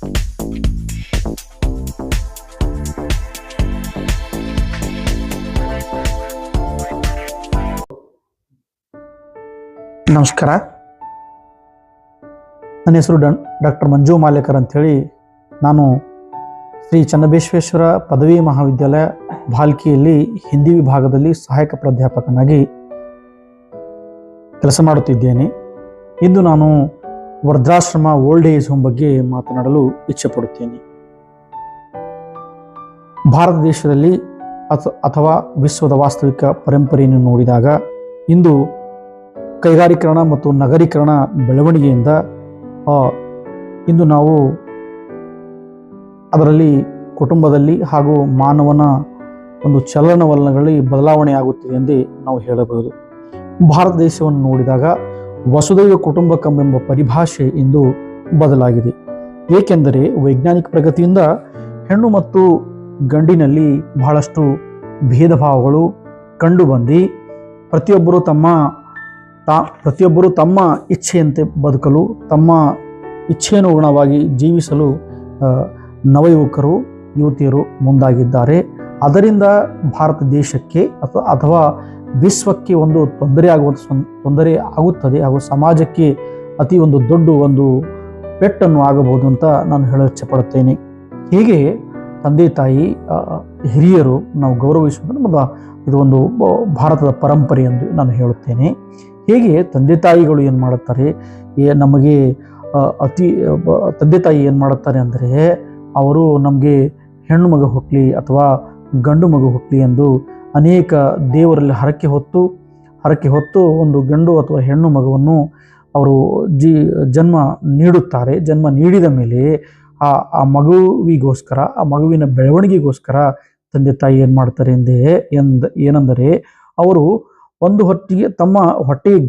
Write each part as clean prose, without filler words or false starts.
ನಮಸ್ಕಾರ. ನನ್ನ ಹೆಸರು ಡಾಕ್ಟರ್ ಮಂಜು ಮಾಲೇಕರ್ ಅಂಥೇಳಿ. ನಾನು ಶ್ರೀ ಚನ್ನಬಸವೇಶ್ವರ ಪದವಿ ಮಹಾವಿದ್ಯಾಲಯ ಭಾಲ್ಕಿಯಲ್ಲಿ ಹಿಂದಿ ವಿಭಾಗದಲ್ಲಿ ಸಹಾಯಕ ಪ್ರಾಧ್ಯಾಪಕನಾಗಿ ಕೆಲಸ ಮಾಡುತ್ತಿದ್ದೇನೆ. ಇಂದು ನಾನು ವೃದ್ಧಾಶ್ರಮ ಓಲ್ಡ್ ಏಜ್ ಹೋಮ್ ಬಗ್ಗೆ ಮಾತನಾಡಲು ಇಚ್ಛೆಪಡುತ್ತೇನೆ. ಭಾರತ ದೇಶದಲ್ಲಿ ಅಥವಾ ವಿಶ್ವದ ವಾಸ್ತವಿಕ ಪರಂಪರೆಯನ್ನು ನೋಡಿದಾಗ ಇಂದು ಕೈಗಾರೀಕರಣ ಮತ್ತು ನಗರೀಕರಣ ಬೆಳವಣಿಗೆಯಿಂದ ಇಂದು ನಾವು ಅದರಲ್ಲಿ ಕುಟುಂಬದಲ್ಲಿ ಹಾಗೂ ಮಾನವನ ಒಂದು ಚಲನವಲನಗಳಲ್ಲಿ ಬದಲಾವಣೆ ಆಗುತ್ತಿದೆ ಎಂದೇ ನಾವು ಹೇಳಬಹುದು. ಭಾರತ ದೇಶವನ್ನು ನೋಡಿದಾಗ ವಸುದೈವ ಕುಟುಂಬಕಂ ಎಂಬ ಪರಿಭಾಷೆ ಇಂದು ಬದಲಾಗಿದೆ. ಏಕೆಂದರೆ ವೈಜ್ಞಾನಿಕ ಪ್ರಗತಿಯಿಂದ ಹೆಣ್ಣು ಮತ್ತು ಗಂಡಿನಲ್ಲಿ ಬಹಳಷ್ಟು ಭೇದ ಭಾವಗಳು ಕಂಡುಬಂದು ಪ್ರತಿಯೊಬ್ಬರು ತಮ್ಮ ಇಚ್ಛೆಯಂತೆ ಬದುಕಲು, ತಮ್ಮ ಇಚ್ಛೆಯನುಗುಣವಾಗಿ ಜೀವಿಸಲು ನವಯುವಕರು ಯುವತಿಯರು ಮುಂದಾಗಿದ್ದಾರೆ. ಅದರಿಂದ ಭಾರತ ದೇಶಕ್ಕೆ ಅಥವಾ ವಿಶ್ವಕ್ಕೆ ಒಂದು ತೊಂದರೆ ಆಗುತ್ತದೆ ಹಾಗೂ ಸಮಾಜಕ್ಕೆ ಅತಿ ಒಂದು ದೊಡ್ಡ ಒಂದು ಪೆಟ್ಟನ್ನು ಆಗಬಹುದು ಅಂತ ನಾನು ಹೇಳಲು ಇಚ್ಛೆಪಡುತ್ತೇನೆ. ಹೀಗೆ ತಂದೆ ತಾಯಿ ಹಿರಿಯರು ನಾವು ಗೌರವಿಸುವುದು ಇದು ಒಂದು ಭಾರತದ ಪರಂಪರೆ ಎಂದು ನಾನು ಹೇಳುತ್ತೇನೆ. ಹೇಗೆ ತಂದೆ ತಾಯಿಗಳು ಏನು ಮಾಡುತ್ತಾರೆ, ನಮಗೆ ತಂದೆ ತಾಯಿ ಏನು ಮಾಡುತ್ತಾರೆ ಅಂದರೆ, ಅವರು ನಮಗೆ ಹೆಣ್ಣು ಮಗ ಹುಟ್ಟಲಿ ಅಥವಾ ಗಂಡು ಮಗು ಹುಟ್ಟಲಿ ಎಂದು ಅನೇಕ ದೇವರಲ್ಲಿ ಹರಕೆ ಹೊತ್ತು ಒಂದು ಗಂಡು ಅಥವಾ ಹೆಣ್ಣು ಮಗುವನ್ನು ಅವರು ಜನ್ಮ ನೀಡುತ್ತಾರೆ. ಜನ್ಮ ನೀಡಿದ ಮೇಲೆ ಆ ಮಗುವಿಗೋಸ್ಕರ, ಆ ಮಗುವಿನ ಬೆಳವಣಿಗೆಗೋಸ್ಕರ ತಂದೆ ತಾಯಿ ಏನು ಮಾಡ್ತಾರೆ ಏನೆಂದರೆ ಅವರು ಒಂದು ತಮ್ಮ ಹೊಟ್ಟೆಗೆ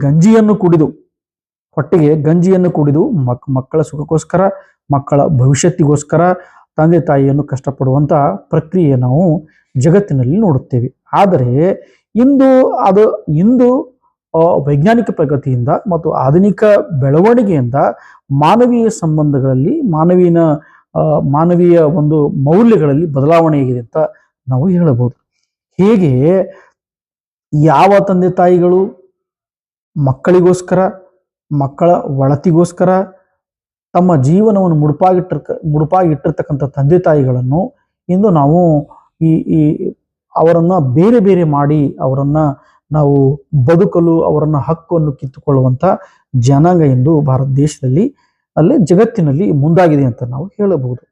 ಗಂಜಿಯನ್ನು ಕುಡಿದು ಮಕ್ಕಳ ಸುಖಕ್ಕೋಸ್ಕರ, ಮಕ್ಕಳ ಭವಿಷ್ಯತ್ತಿಗೋಸ್ಕರ ತಂದೆ ತಾಯಿಯನ್ನು ಕಷ್ಟಪಡುವಂಥ ಪ್ರಕ್ರಿಯೆ ನಾವು ಜಗತ್ತಿನಲ್ಲಿ ನೋಡುತ್ತೇವೆ. ಆದರೆ ಇಂದು ವೈಜ್ಞಾನಿಕ ಪ್ರಗತಿಯಿಂದ ಮತ್ತು ಆಧುನಿಕ ಬೆಳವಣಿಗೆಯಿಂದ ಮಾನವೀಯ ಸಂಬಂಧಗಳಲ್ಲಿ, ಮಾನವೀಯ ಒಂದು ಮೌಲ್ಯಗಳಲ್ಲಿ ಬದಲಾವಣೆ ಆಗಿದೆ ಅಂತ ನಾವು ಹೇಳಬಹುದು. ಹೇಗೆ ಯಾವ ತಂದೆ ತಾಯಿಗಳು ಮಕ್ಕಳಿಗೋಸ್ಕರ, ಮಕ್ಕಳ ಒಳತಿಗೋಸ್ಕರ ತಮ್ಮ ಜೀವನವನ್ನು ಮುಡುಪಾಗಿಟ್ಟಿರ್ತಕ್ಕಂಥ ತಂದೆ ತಾಯಿಗಳನ್ನು ಇಂದು ನಾವು ಅವರನ್ನು ಬೇರೆ ಬೇರೆ ಮಾಡಿ ಅವರನ್ನು ನಾವು ಬದುಕಲು ಅವರನ್ನು ಹಕ್ಕನ್ನು ಕಿತ್ತುಕೊಳ್ಳುವಂಥ ಜನಾಂಗ ಇಂದು ಭಾರತ ದೇಶದಲ್ಲಿ ಜಗತ್ತಿನಲ್ಲಿ ಮುಂದಾಗಿದೆ ಅಂತ ನಾವು ಹೇಳಬಹುದು.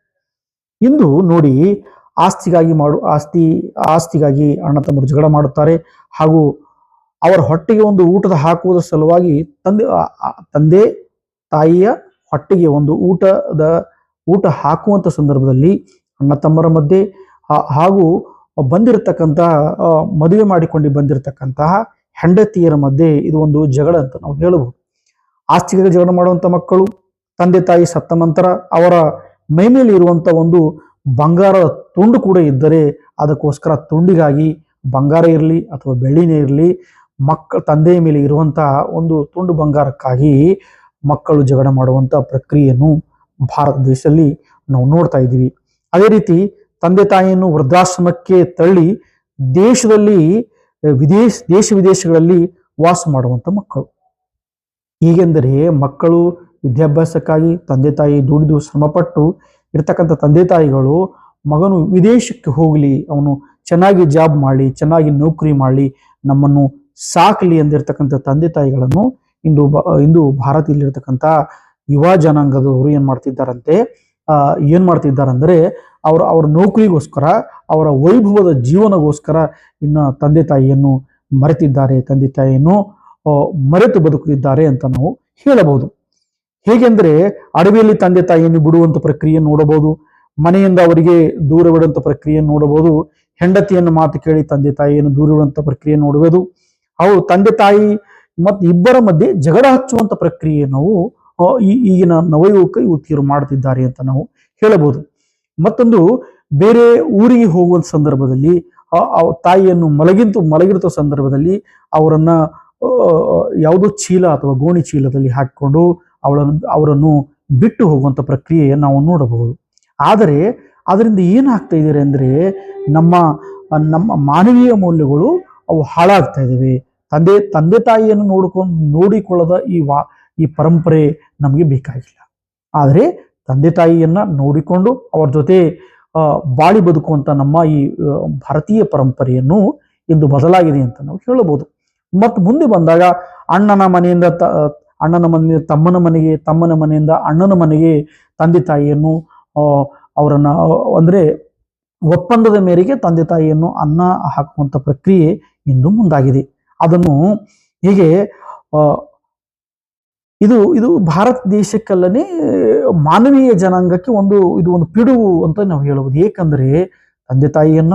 ಇಂದು ನೋಡಿ, ಆಸ್ತಿಗಾಗಿ ಅಣ್ಣ ತಮ್ಮರು ಜಗಳ ಮಾಡುತ್ತಾರೆ. ಹಾಗೂ ಅವರ ಹೊಟ್ಟೆಗೆ ಒಂದು ಊಟದ ಹಾಕುವುದರ ಸಲುವಾಗಿ ತಂದೆ ತಾಯಿಯ ಹೊಟ್ಟೆಗೆ ಒಂದು ಊಟ ಹಾಕುವಂಥ ಸಂದರ್ಭದಲ್ಲಿ ಅಣ್ಣ ತಮ್ಮರ ಮಧ್ಯೆ ಹಾಗೂ ಮದುವೆ ಮಾಡಿಕೊಂಡು ಬಂದಿರತಕ್ಕಂತಹ ಹೆಂಡತಿಯರ ಮಧ್ಯೆ ಇದು ಒಂದು ಜಗಳ ಅಂತ ನಾವು ಹೇಳಬಹುದು. ಆಸ್ತಿಗಾಗಿ ಜಗಳ ಮಾಡುವಂಥ ಮಕ್ಕಳು ತಂದೆ ತಾಯಿ ಸತ್ತ ನಂತರ ಅವರ ಮೈ ಮೇಲೆ ಇರುವಂಥ ಒಂದು ಬಂಗಾರದ ತುಂಡು ಕೂಡ ಇದ್ದರೆ ಅದಕ್ಕೋಸ್ಕರ ತುಂಡಿಗಾಗಿ ಬಂಗಾರ ಇರಲಿ ಅಥವಾ ಬೆಳ್ಳಿನೇ ಇರಲಿ, ತಂದೆಯ ಮೇಲೆ ಇರುವಂತಹ ಒಂದು ತುಂಡು ಬಂಗಾರಕ್ಕಾಗಿ ಮಕ್ಕಳು ಜಗಳ ಮಾಡುವಂಥ ಪ್ರಕ್ರಿಯೆಯನ್ನು ಭಾರತ ದೇಶದಲ್ಲಿ ನಾವು ನೋಡ್ತಾ ಇದ್ದೀವಿ. ಅದೇ ರೀತಿ ತಂದೆ ತಾಯಿಯನ್ನು ವೃದ್ಧಾಶ್ರಮಕ್ಕೆ ತಳ್ಳಿ ದೇಶ ವಿದೇಶಗಳಲ್ಲಿ ವಾಸ ಮಾಡುವಂಥ ಮಕ್ಕಳು. ಹೀಗೆಂದರೆ ಮಕ್ಕಳು ವಿದ್ಯಾಭ್ಯಾಸಕ್ಕಾಗಿ ತಂದೆ ತಾಯಿ ದುಡಿದು ಶ್ರಮಪಟ್ಟು ಇರ್ತಕ್ಕಂಥ ತಂದೆ ತಾಯಿಗಳು ಮಗನು ವಿದೇಶಕ್ಕೆ ಹೋಗಲಿ, ಅವನು ಚೆನ್ನಾಗಿ ಜಾಬ್ ಮಾಡಲಿ, ಚೆನ್ನಾಗಿ ನೌಕರಿ ಮಾಡಲಿ, ನಮ್ಮನ್ನು ಸಾಕಲಿ ಎಂದಿರ್ತಕ್ಕಂಥ ತಂದೆ ತಾಯಿಗಳನ್ನು ಇಂದು ಭಾರತದಲ್ಲಿರ್ತಕ್ಕಂಥ ಯುವ ಜನಾಂಗದವರು ಏನ್ ಮಾಡ್ತಿದ್ದಾರಂದ್ರೆ ಅವ್ರ ನೌಕರಿಗೋಸ್ಕರ, ಅವರ ವೈಭವದ ಜೀವನಗೋಸ್ಕರ ಇನ್ನು ತಂದೆ ತಾಯಿಯನ್ನು ಮರೆತಿದ್ದಾರೆ, ತಂದೆ ತಾಯಿಯನ್ನು ಮರೆತು ಬದುಕುತ್ತಿದ್ದಾರೆ ಅಂತ ನಾವು ಹೇಳಬಹುದು. ಹೇಗೆಂದ್ರೆ ಅಡವಿಯಲ್ಲಿ ತಂದೆ ತಾಯಿಯನ್ನು ಬಿಡುವಂಥ ಪ್ರಕ್ರಿಯೆ ನೋಡಬಹುದು, ಮನೆಯಿಂದ ಅವರಿಗೆ ದೂರ ಬಿಡುವಂಥ ಪ್ರಕ್ರಿಯೆ ನೋಡಬಹುದು, ಹೆಂಡತಿಯನ್ನು ಮಾತು ಕೇಳಿ ತಂದೆ ತಾಯಿಯನ್ನು ದೂರ ಬಿಡುವಂಥ ಪ್ರಕ್ರಿಯೆ ನೋಡಬಹುದು. ಅವು ತಂದೆ ತಾಯಿ ಮತ್ತು ಇಬ್ಬರ ಮಧ್ಯೆ ಜಗಳ ಹಚ್ಚುವಂಥ ಪ್ರಕ್ರಿಯೆ ನಾವು ಈಗಿನ ಯುವತಿಯರು ಮಾಡ್ತಿದ್ದಾರೆ ಅಂತ ನಾವು ಹೇಳಬಹುದು. ಮತ್ತೊಂದು, ಬೇರೆ ಊರಿಗೆ ಹೋಗುವಂಥ ಸಂದರ್ಭದಲ್ಲಿ ತಾಯಿಯನ್ನು ಮಲಗಿರುವ ಸಂದರ್ಭದಲ್ಲಿ ಅವರನ್ನ ಯಾವುದೋ ಚೀಲ ಅಥವಾ ಗೋಣಿ ಚೀಲದಲ್ಲಿ ಹಾಕಿಕೊಂಡು ಅವರನ್ನು ಬಿಟ್ಟು ಹೋಗುವಂಥ ಪ್ರಕ್ರಿಯೆ ನಾವು ನೋಡಬಹುದು. ಆದರೆ ಅದರಿಂದ ಏನಾಗ್ತಾ ಇದ್ದಾರೆ ಅಂದರೆ ನಮ್ಮ ನಮ್ಮ ಮಾನವೀಯ ಮೌಲ್ಯಗಳು ಅವು ಹಾಳಾಗ್ತಾ ಇದ್ದಾವೆ. ತಂದೆ ತಾಯಿಯನ್ನು ನೋಡಿಕೊಳ್ಳದ ಈ ಪರಂಪರೆ ನಮಗೆ ಬೇಕಾಗಿಲ್ಲ. ಆದರೆ ತಂದೆ ತಾಯಿಯನ್ನ ನೋಡಿಕೊಂಡು ಅವರ ಜೊತೆ ಬಾಳಿ ಬದುಕುವಂತ ನಮ್ಮ ಈ ಭಾರತೀಯ ಪರಂಪರೆಯನ್ನು ಇಂದು ಬದಲಾಗಿದೆ ಅಂತ ನಾವು ಹೇಳಬಹುದು. ಮತ್ತು ಮುಂದೆ ಬಂದಾಗ ಅಣ್ಣನ ಮನೆಯಿಂದ ತಮ್ಮನ ಮನೆಗೆ, ತಮ್ಮನ ಮನೆಯಿಂದ ಅಣ್ಣನ ಮನೆಗೆ ತಂದೆ ತಾಯಿಯನ್ನು ಅವರನ್ನ ಅಂದ್ರೆ ಒಪ್ಪಂದದ ಮೇರೆಗೆ ತಂದೆ ತಾಯಿಯನ್ನು ಅನ್ನ ಹಾಕುವಂತ ಪ್ರಕ್ರಿಯೆ ಇಂದು ಮುಂದಾಗಿದೆ. ಅದನ್ನು ಹೀಗೆ ಇದು ಭಾರತ ದೇಶಕ್ಕಲ್ಲನೆ ಮಾನವೀಯ ಜನಾಂಗಕ್ಕೆ ಇದು ಒಂದು ಪಿಡುಗು ಅಂತ ನಾವು ಹೇಳಬಹುದು. ಏಕೆಂದರೆ ತಂದೆ ತಾಯಿಯನ್ನ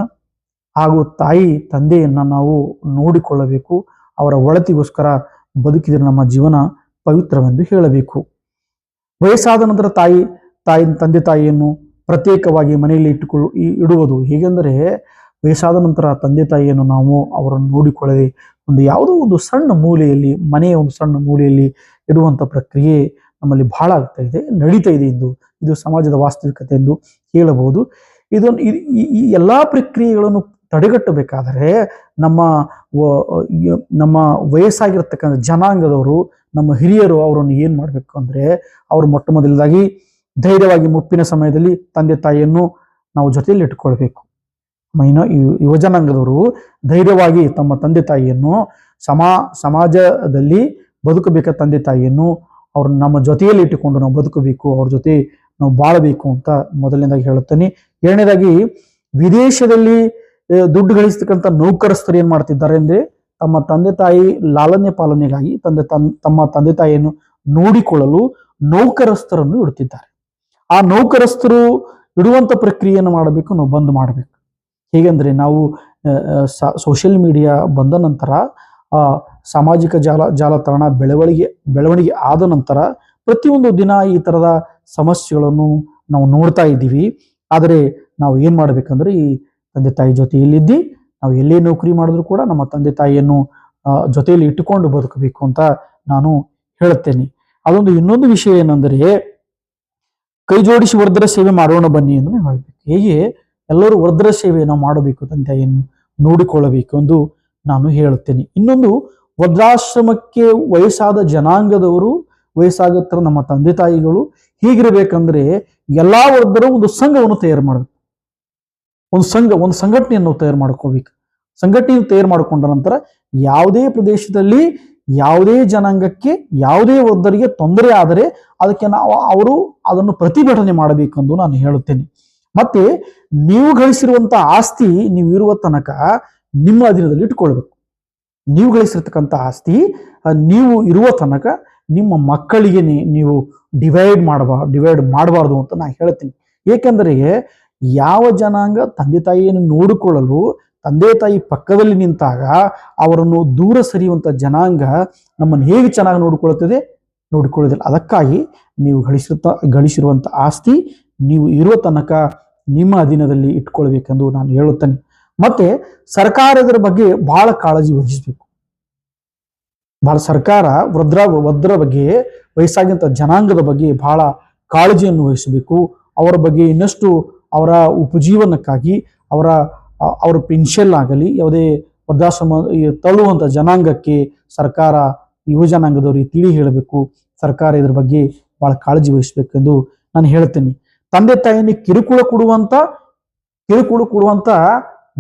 ಹಾಗೂ ತಾಯಿ ತಂದೆಯನ್ನ ನಾವು ನೋಡಿಕೊಳ್ಳಬೇಕು. ಅವರ ಒಳತಿಗೋಸ್ಕರ ಬದುಕಿದರೆ ನಮ್ಮ ಜೀವನ ಪವಿತ್ರವೆಂದು ಹೇಳಬೇಕು. ವಯಸ್ಸಾದ ನಂತರ ತಂದೆ ತಾಯಿಯನ್ನು ಪ್ರತ್ಯೇಕವಾಗಿ ಮನೆಯಲ್ಲಿ ಇಡುವುದು ಹೇಗೆಂದರೆ, ವಯಸ್ಸಾದ ನಂತರ ತಂದೆ ತಾಯಿಯನ್ನು ನಾವು ಅವರನ್ನು ನೋಡಿಕೊಳ್ಳದೆ ಯಾವುದೋ ಒಂದು ಸಣ್ಣ ಮೂಲೆಯಲ್ಲಿ, ಮನೆಯ ಒಂದು ಸಣ್ಣ ಮೂಲೆಯಲ್ಲಿ ಇಡುವಂಥ ಪ್ರಕ್ರಿಯೆ ನಮ್ಮಲ್ಲಿ ಬಹಳ ಆಗ್ತಾ ಇದೆ, ನಡೀತಾ ಇದೆ. ಇದು ಸಮಾಜದ ವಾಸ್ತವಿಕತೆ ಎಂದು ಹೇಳಬಹುದು. ಈ ಎಲ್ಲಾ ಪ್ರಕ್ರಿಯೆಗಳನ್ನು ತಡೆಗಟ್ಟಬೇಕಾದರೆ ನಮ್ಮ ವಯಸ್ಸಾಗಿರ್ತಕ್ಕಂಥ ಜನಾಂಗದವರು, ನಮ್ಮ ಹಿರಿಯರು ಅವರನ್ನು ಏನ್ ಮಾಡ್ಬೇಕು ಅಂದ್ರೆ, ಅವರು ಮೊಟ್ಟ ಮೊದಲದಾಗಿ ಧೈರ್ಯವಾಗಿ ಮುಪ್ಪಿನ ಸಮಯದಲ್ಲಿ ತಂದೆ ತಾಯಿಯನ್ನು ನಾವು ಜೊತೆಯಲ್ಲಿ ಇಟ್ಕೊಳ್ಬೇಕು. ಯುವಜನಾಂಗದವರು ಧೈರ್ಯವಾಗಿ ತಮ್ಮ ತಂದೆ ತಾಯಿಯನ್ನು ಸಮಾಜದಲ್ಲಿ ಬದುಕಬೇಕಾದ ತಂದೆ ತಾಯಿಯನ್ನು ಅವ್ರನ್ನ ನಮ್ಮ ಜೊತೆಯಲ್ಲಿ ಇಟ್ಟುಕೊಂಡು ನಾವು ಬದುಕಬೇಕು, ಅವ್ರ ಜೊತೆ ನಾವು ಬಾಳಬೇಕು ಅಂತ ಮೊದಲನೇದಾಗಿ ಹೇಳುತ್ತೇನೆ. ಎರಡನೇದಾಗಿ, ವಿದೇಶದಲ್ಲಿ ದುಡ್ಡು ಗಳಿಸ್ತಕ್ಕಂಥ ನೌಕರಸ್ಥರು ಏನ್ ಮಾಡ್ತಿದ್ದಾರೆ ಅಂದ್ರೆ, ತಮ್ಮ ತಂದೆ ತಾಯಿ ಲಾಲನೆ ಪಾಲನೆಗಾಗಿ ತಮ್ಮ ತಂದೆ ತಾಯಿಯನ್ನು ನೋಡಿಕೊಳ್ಳಲು ನೌಕರಸ್ಥರನ್ನು ಇಡುತ್ತಿದ್ದಾರೆ. ಆ ನೌಕರಸ್ಥರು ಇಡುವಂತ ಪ್ರಕ್ರಿಯೆಯನ್ನು ಮಾಡಬೇಕು, ನಾವು ಬಂದ್ ಮಾಡಬೇಕು. ಹೇಗೆಂದ್ರೆ, ನಾವು ಸೋಷಿಯಲ್ ಮೀಡಿಯಾ ಬಂದ ನಂತರ, ಸಾಮಾಜಿಕ ಜಾಲತಾಣ ಬೆಳವಣಿಗೆ ಆದ ನಂತರ ಪ್ರತಿಯೊಂದು ದಿನ ಈ ತರದ ಸಮಸ್ಯೆಗಳನ್ನು ನಾವು ನೋಡ್ತಾ ಇದ್ದೀವಿ. ಆದರೆ ನಾವು ಏನ್ ಮಾಡ್ಬೇಕಂದ್ರೆ, ಈ ತಂದೆ ತಾಯಿ ಜೊತೆಯಲ್ಲಿದ್ದು ನಾವು ಎಲ್ಲೇ ನೌಕರಿ ಮಾಡಿದ್ರು ಕೂಡ ನಮ್ಮ ತಂದೆ ತಾಯಿಯನ್ನು ಜೊತೆಯಲ್ಲಿ ಇಟ್ಟುಕೊಂಡು ಬದುಕಬೇಕು ಅಂತ ನಾನು ಹೇಳುತ್ತೇನೆ. ಅದೊಂದು ಇನ್ನೊಂದು ವಿಷಯ ಏನಂದರೆ, ಕೈ ಜೋಡಿಸಿ ವೃದ್ಧರ ಸೇವೆ ಮಾಡೋಣ ಬನ್ನಿ ಎಂದು ಹೇಳಬೇಕು. ಹೇಗೆ ಎಲ್ಲರೂ ವೃದ್ಧರ ಸೇವೆ ನಾವು ಮಾಡಬೇಕು, ತಂದೆ ತಾಯಿಯನ್ನು ನೋಡಿಕೊಳ್ಳಬೇಕು ಎಂದು ನಾನು ಹೇಳುತ್ತೇನೆ. ಇನ್ನೊಂದು, ವೃದ್ಧಾಶ್ರಮಕ್ಕೆ ವಯಸ್ಸಾದ ಜನಾಂಗದವರು, ವಯಸ್ಸಾಗುತ್ತರ ನಮ್ಮ ತಂದೆ ತಾಯಿಗಳು ಹೀಗಿರಬೇಕಂದ್ರೆ, ಎಲ್ಲಾ ವೃದ್ಧರು ಒಂದು ಸಂಘವನ್ನು ತಯಾರು ಮಾಡಬೇಕು. ಒಂದು ಸಂಘಟನೆಯನ್ನು ತಯಾರು ಮಾಡ್ಕೋಬೇಕು. ಸಂಘಟನೆಯನ್ನು ತಯಾರು ಮಾಡಿಕೊಂಡ ನಂತರ ಯಾವುದೇ ಪ್ರದೇಶದಲ್ಲಿ ಯಾವುದೇ ಜನಾಂಗಕ್ಕೆ, ಯಾವುದೇ ವೃದ್ಧರಿಗೆ ತೊಂದರೆ ಆದರೆ ಅದಕ್ಕೆ ಅವರು ಅದನ್ನು ಪ್ರತಿಭಟನೆ ಮಾಡಬೇಕೆಂದು ನಾನು ಹೇಳುತ್ತೇನೆ. ಮತ್ತೆ ನೀವು ಗಳಿಸಿರುವಂತ ಆಸ್ತಿ ನೀವು ಇರುವ ತನಕ ನಿಮ್ಮ ಅಧೀನದಲ್ಲಿ ಇಟ್ಕೊಳ್ಬೇಕು. ನೀವು ಗಳಿಸಿರ್ತಕ್ಕಂಥ ಆಸ್ತಿ ನೀವು ಇರುವ ತನಕ ನಿಮ್ಮ ಮಕ್ಕಳಿಗೆ ನೀವು ಡಿವೈಡ್ ಮಾಡಬಾರ್ದು ಅಂತ ನಾನು ಹೇಳ್ತೀನಿ. ಏಕೆಂದರೆ ಯಾವ ಜನಾಂಗ ತಂದೆ ತಾಯಿಯನ್ನು ನೋಡಿಕೊಳ್ಳಲು ತಂದೆ ತಾಯಿ ಪಕ್ಕದಲ್ಲಿ ನಿಂತಾಗ ಅವರನ್ನು ದೂರ ಸರಿಯುವಂತ ಜನಾಂಗ ನಮ್ಮನ್ನು ಹೇಗೆ ಚೆನ್ನಾಗಿ ನೋಡಿಕೊಳ್ಳೋದಿಲ್ಲ. ಅದಕ್ಕಾಗಿ ನೀವು ಗಳಿಸಿರುವಂತ ಆಸ್ತಿ ನೀವು ಇರುವ ತನಕ ನಿಮ್ಮ ಅಧೀನದಲ್ಲಿ ಇಟ್ಕೊಳ್ಬೇಕೆಂದು ನಾನು ಹೇಳುತ್ತೇನೆ. ಮತ್ತೆ ಸರ್ಕಾರದ ಬಗ್ಗೆ ಬಹಳ ಕಾಳಜಿ ವಹಿಸಬೇಕು. ಸರ್ಕಾರ ವೃದ್ಧರ ಬಗ್ಗೆ, ವಯಸ್ಸಾಗಿಂತ ಜನಾಂಗದ ಬಗ್ಗೆ ಬಹಳ ಕಾಳಜಿಯನ್ನು ವಹಿಸಬೇಕು. ಅವರ ಬಗ್ಗೆ ಇನ್ನಷ್ಟು ಅವರ ಉಪಜೀವನಕ್ಕಾಗಿ ಅವರ ಪೆನ್ಷನ್ ಆಗಲಿ, ಯಾವುದೇ ವೃದ್ಧಾಶ್ರಮ ತಳ್ಳುವಂತ ಜನಾಂಗಕ್ಕೆ ಸರ್ಕಾರ ಯುವ ಜನಾಂಗದವರಿಗೆ ತಿಳಿ ಹೇಳಬೇಕು. ಸರ್ಕಾರ ಇದ್ರ ಬಗ್ಗೆ ಬಹಳ ಕಾಳಜಿ ವಹಿಸಬೇಕೆಂದು ನಾನು ಹೇಳ್ತೇನೆ. ತಂದೆ ತಾಯಿಯನ್ನು ಕಿರುಕುಳ ಕೊಡುವಂತ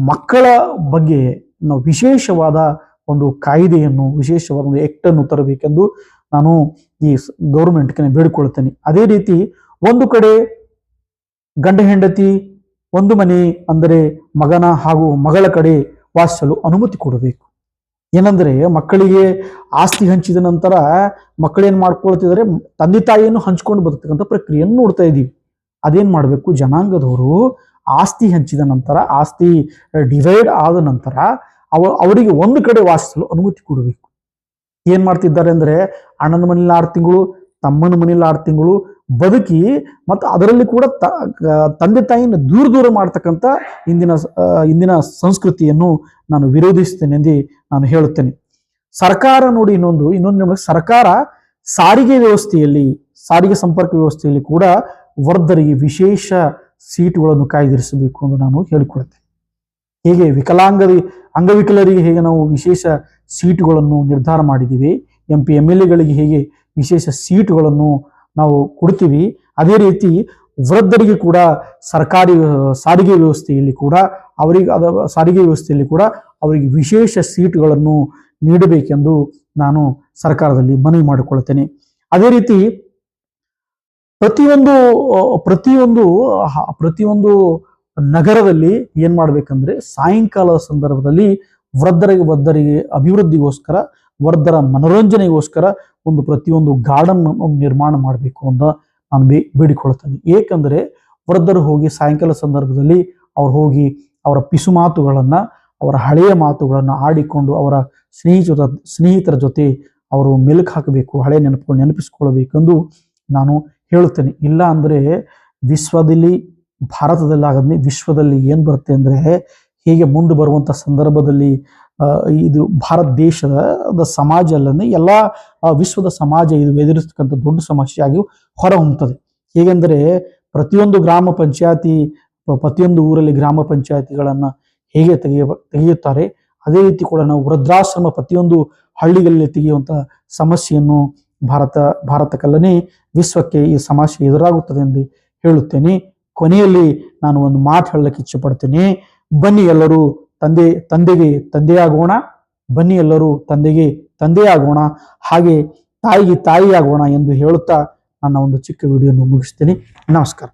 ಮಕ್ಕಳ ಬಗ್ಗೆ ನಾವು ವಿಶೇಷವಾದ ಒಂದು ಕಾಯ್ದೆಯನ್ನು, ವಿಶೇಷವಾದ ಒಂದು ಆಕ್ಟ್ ಅನ್ನು ತರಬೇಕೆಂದು ನಾನು ಈ ಗೌರ್ಮೆಂಟ್ಗೆ ಬೇಡಿಕೊಳ್ಳುತ್ತೇನೆ. ಅದೇ ರೀತಿ ಒಂದು ಕಡೆ ಗಂಡ ಹೆಂಡತಿ ಒಂದು ಮನೆ ಅಂದರೆ ಮಗನ ಹಾಗೂ ಮಗಳ ಕಡೆ ವಾಸಿಸಲು ಅನುಮತಿ ಕೊಡಬೇಕು. ಏನಂದ್ರೆ, ಮಕ್ಕಳಿಗೆ ಆಸ್ತಿ ಹಂಚಿದ ನಂತರ ಮಕ್ಕಳೇನ್ ಮಾಡ್ಕೊಳ್ತಿದ್ದಾರೆ, ತಂದೆ ತಾಯಿಯನ್ನು ಹಂಚ್ಕೊಂಡು ಬರ್ತಕ್ಕಂಥ ಪ್ರಕ್ರಿಯೆಯನ್ನು ನೋಡ್ತಾ ಇದ್ದೀವಿ. ಅದೇನ್ ಮಾಡ್ಬೇಕು, ಜನಾಂಗದವರು ಆಸ್ತಿ ಹಂಚಿದ ನಂತರ, ಆಸ್ತಿ ಡಿವೈಡ್ ಆದ ನಂತರ ಅವರಿಗೆ ಒಂದು ಕಡೆ ವಾಸಿಸಲು ಅನುಮತಿ ಕೊಡಬೇಕು. ಏನ್ ಮಾಡ್ತಿದ್ದಾರೆ ಅಂದ್ರೆ, ಅಣ್ಣನ ಮನೇಲಿ 6 ತಿಂಗಳು, ತಮ್ಮನ ಮನೇಲಿ 6 ತಿಂಗಳು ಬದುಕಿ, ಮತ್ತು ಅದರಲ್ಲಿ ಕೂಡ ತಂದೆ ತಾಯಿಯನ್ನು ದೂರ ಮಾಡ್ತಕ್ಕಂಥ ಇಂದಿನ ಸಂಸ್ಕೃತಿಯನ್ನು ನಾನು ವಿರೋಧಿಸ್ತೇನೆ ಎಂದು ನಾನು ಹೇಳುತ್ತೇನೆ. ಸರ್ಕಾರ ನೋಡಿ, ಇನ್ನೊಂದು ಸರ್ಕಾರ ಸಾರಿಗೆ ವ್ಯವಸ್ಥೆಯಲ್ಲಿ ಸಾರಿಗೆ ಸಂಪರ್ಕ ವ್ಯವಸ್ಥೆಯಲ್ಲಿ ಕೂಡ ವೃದ್ಧರಿಗೆ ವಿಶೇಷ ಸೀಟುಗಳನ್ನು ಕಾಯ್ದಿರಿಸಬೇಕು ಎಂದು ನಾನು ಹೇಳಿಕೊಳ್ತೇನೆ. ಹೇಗೆ ಅಂಗವಿಕಲರಿಗೆ ಹೇಗೆ ನಾವು ವಿಶೇಷ ಸೀಟುಗಳನ್ನು ನಿರ್ಧಾರ ಮಾಡಿದ್ದೀವಿ, MP MLA ಗಳಿಗೆ ಹೇಗೆ ವಿಶೇಷ ಸೀಟುಗಳನ್ನು ನಾವು ಕೊಡ್ತೀವಿ, ಅದೇ ರೀತಿ ವೃದ್ಧರಿಗೆ ಕೂಡ ಸರ್ಕಾರಿ ಸಾರಿಗೆ ವ್ಯವಸ್ಥೆಯಲ್ಲಿ ಕೂಡ ಅವರಿಗೆ ವಿಶೇಷ ಸೀಟುಗಳನ್ನು ನೀಡಬೇಕೆಂದು ನಾನು ಸರ್ಕಾರದಲ್ಲಿ ಮನವಿ ಮಾಡಿಕೊಳ್ಳುತ್ತೇನೆ. ಅದೇ ರೀತಿ ಪ್ರತಿಯೊಂದು ನಗರದಲ್ಲಿ ಏನ್ ಮಾಡ್ಬೇಕಂದ್ರೆ ಸಾಯಂಕಾಲದ ಸಂದರ್ಭದಲ್ಲಿ ವೃದ್ಧರಿಗೆ ಅಭಿವೃದ್ಧಿಗೋಸ್ಕರ, ವೃದ್ಧರ ಮನೋರಂಜನೆಗೋಸ್ಕರ ಪ್ರತಿಯೊಂದು ಗಾರ್ಡನ್ ನಿರ್ಮಾಣ ಮಾಡಬೇಕು ಅಂತ ನಾನು ಬೇಡಿಕೊಳ್ಳುತ್ತೇನೆ. ಏಕೆಂದರೆ ವೃದ್ಧರು ಹೋಗಿ ಸಾಯಂಕಾಲ ಸಂದರ್ಭದಲ್ಲಿ ಅವ್ರು ಹೋಗಿ ಅವರ ಪಿಸು ಮಾತುಗಳನ್ನ, ಅವರ ಹಳೆಯ ಮಾತುಗಳನ್ನು ಆಡಿಕೊಂಡು ಅವರ ಸ್ನೇಹಿತರ ಜೊತೆ ಅವರು ಮೆಲುಕು ಹಾಕಬೇಕು, ಹಳೆಯ ನೆನಪುಗಳು ನೆನಪಿಸಿಕೊಳ್ಳಬೇಕೆಂದು ನಾನು ಹೇಳುತ್ತೇನೆ. ಇಲ್ಲ ಅಂದ್ರೆ ಭಾರತದಲ್ಲಿ ವಿಶ್ವದಲ್ಲಿ ಏನ್ ಬರುತ್ತೆ ಅಂದ್ರೆ, ಹೀಗೆ ಮುಂದೆ ಬರುವಂತ ಸಂದರ್ಭದಲ್ಲಿ ಇದು ಭಾರತ ದೇಶದ ಸಮಾಜ ಅಲ್ಲದೆ ಎಲ್ಲ ವಿಶ್ವದ ಸಮಾಜ ಇದು ಎದುರಿಸ್ತಕ್ಕಂಥ ದೊಡ್ಡ ಸಮಸ್ಯೆಯಾಗಿ ಹೊರಹೊಮ್ಮುತ್ತದೆ. ಹೇಗೆಂದರೆ ಪ್ರತಿಯೊಂದು ಪ್ರತಿಯೊಂದು ಊರಲ್ಲಿ ಗ್ರಾಮ ಪಂಚಾಯತಿಗಳನ್ನ ಹೇಗೆ ತೆಗೆಯುತ್ತಾರೆ, ಅದೇ ರೀತಿ ಕೂಡ ನಾವು ವೃದ್ಧಾಶ್ರಮ ಪ್ರತಿಯೊಂದು ಹಳ್ಳಿಗಳಲ್ಲಿ ತೆಗೆಯುವಂತ ಸಮಸ್ಯೆಯನ್ನು ಭಾರತಕ್ಕಲ್ಲದೆ ವಿಶ್ವಕ್ಕೆ ಈ ಸಮಸ್ಯೆ ಎದುರಾಗುತ್ತದೆ ಎಂದು ಹೇಳುತ್ತೇನೆ. ಕೊನೆಯಲ್ಲಿ ನಾನು ಒಂದು ಮಾತು ಹೇಳಲಿಕ್ಕೆ ಇಚ್ಛೆ ಪಡ್ತೇನೆ. ಬನ್ನಿ ಎಲ್ಲರೂ ತಂದೆಗೆ ತಂದೆಯಾಗೋಣ, ಬನ್ನಿ ಎಲ್ಲರೂ ತಂದೆಗೆ ತಂದೆಯಾಗೋಣ, ಹಾಗೆ ತಾಯಿಗೆ ತಾಯಿಯಾಗೋಣ ಎಂದು ಹೇಳುತ್ತಾ ನನ್ನ ಒಂದು ಚಿಕ್ಕ ವಿಡಿಯೋವನ್ನು ಮುಗಿಸ್ತೇನೆ. ನಮಸ್ಕಾರ.